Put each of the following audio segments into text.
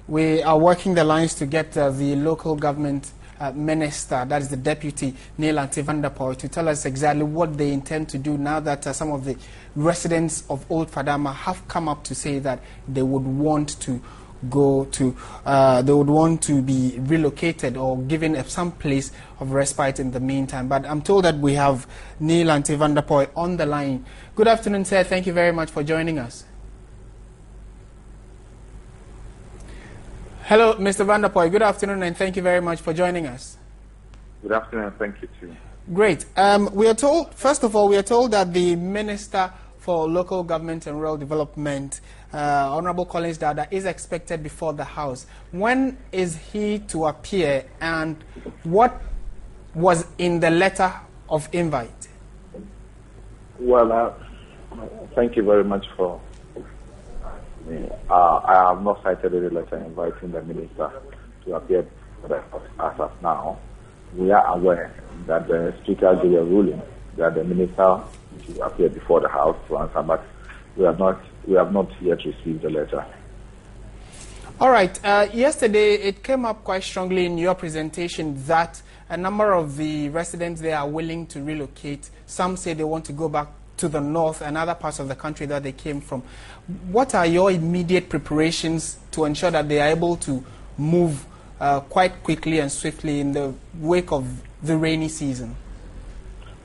We are working the lines to get the local government minister, that is the deputy, Lante Vanderpuye, to tell us exactly what they intend to do now that some of the residents of Old Fadama have come up to say that they would want to be relocated or given some place of respite in the meantime. But I'm told that we have Lante Vanderpuye on the line. Good afternoon, sir. Thank you very much for joining us. Hello, Mr. Vanderpuye. Good afternoon, and thank you very much for joining us. Good afternoon, thank you too. Great. We are told, first of all, we are told that the Minister for Local Government and Rural Development, Honorable Collins Dada, is expected before the House. When is he to appear, and what was in the letter of invite? Well, thank you very much for. I have not cited any letter inviting the minister to appear for the House as of now. We are aware that the Speaker gave a ruling that the minister should appear before the House to answer, but we have not yet received the letter. All right. Yesterday, it came up quite strongly in your presentation that a number of the residents there are willing to relocate. Some say they want to go back to the north and other parts of the country that they came from. What are your immediate preparations to ensure that they are able to move quite quickly and swiftly in the wake of the rainy season?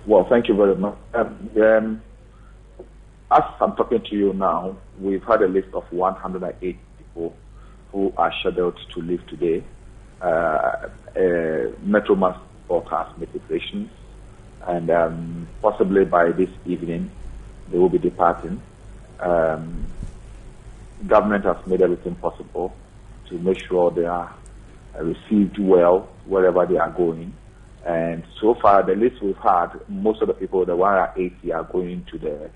Well, thank you very much. As I'm talking to you now, we've had a list of 108 people who are scheduled to leave today. Metro Transport has made preparations, and possibly by this evening they will be departing. Government has made everything possible to make sure they are received well wherever they are going. And so far, the list we've had, most of the people, the 180, are going to the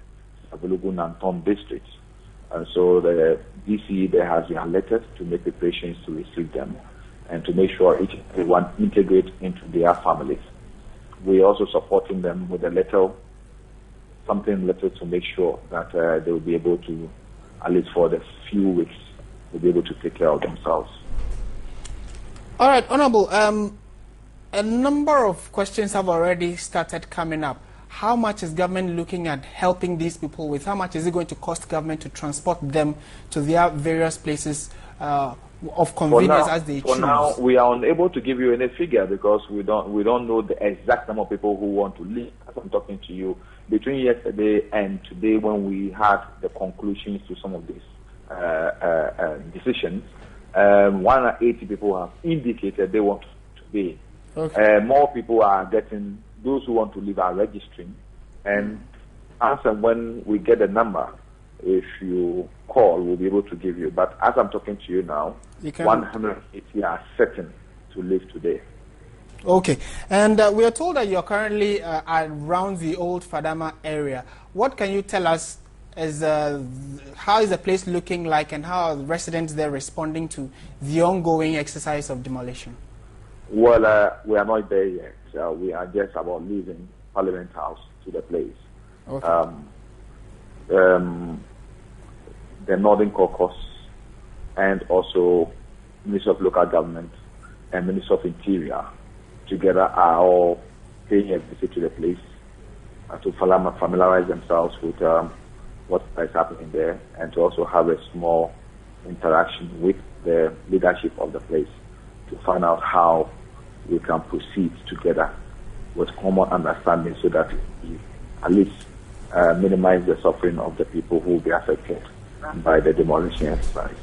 Savulugun and Tom districts. And so the DC there has been alerted to make preparations to receive them and to make sure everyone integrate into their families. We're also supporting them with a letter to make sure that they will be able to, at least for the few weeks, will be able to take care of themselves. All right, Honorable, a number of questions have already started coming up. How much is government looking at helping these people with? How much is it going to cost government to transport them to their various places of convenience as they choose? For now, we are unable to give you any figure because we don't know the exact number of people who want to leave. As I'm talking to you, between yesterday and today, when we had the conclusions to some of these decisions, 180 people have indicated they want to be. Okay. More people are getting. Those who want to leave are registering, and as and when we get the number, if you call, we'll be able to give you. But as I'm talking to you now, 180 are certain to leave today. Okay, and we are told that you're currently around the Old Fadama area. What can you tell us as how is the place looking like, and how are the residents there responding to the ongoing exercise of demolition? Well, we are not there yet. We are just about leaving Parliament House to the place. Okay. The Northern Caucus and also Ministry of Local Government and Ministry of Interior together are all paying a visit to the place to familiarize themselves with what is happening there, and to also have a small interaction with the leadership of the place to find out how we can proceed together with common understanding so that we at least minimize the suffering of the people who will be affected by the demolition exercise.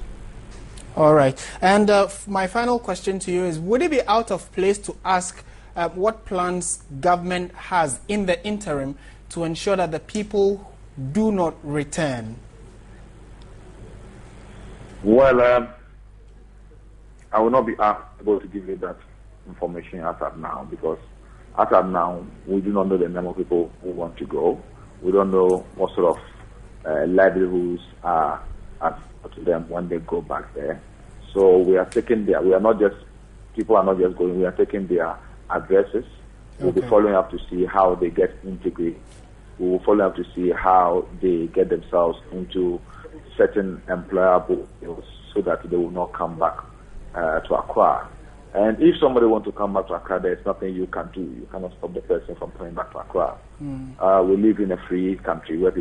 All right. And my final question to you is, would it be out of place to ask what plans government has in the interim to ensure that the people do not return? Well, I will not be able to give you that information as of now, because as of now, we do not know the number of people who want to go. We don't know what sort of livelihoods are to them when they go back there. So we are taking their, people are not just going, we are taking their addresses. We'll be following up to see how they get integrated. We will follow up to see how they get themselves into certain employable fields so that they will not come back to Accra. And if somebody wants to come back to Accra, there's nothing you can do. You cannot stop the person from coming back to Accra. We live in a free country where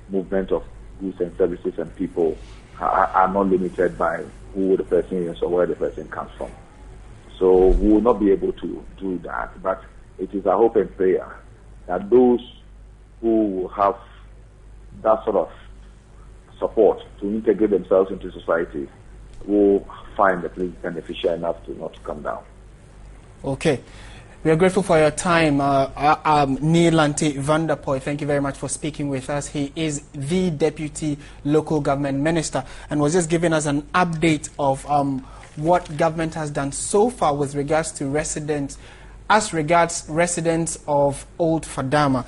movement of goods and services and people are not limited by who the person is or where the person comes from. So we will not be able to do that. But it is a hope and prayer that those who have that sort of support to integrate themselves into society will find the place beneficial enough to not come down. Okay. We are grateful for your time. Nii Lante Vanderpuye, thank you very much for speaking with us. He is the Deputy Local Government Minister and was just giving us an update of what government has done so far with regards to residents, as regards residents of Old Fadama.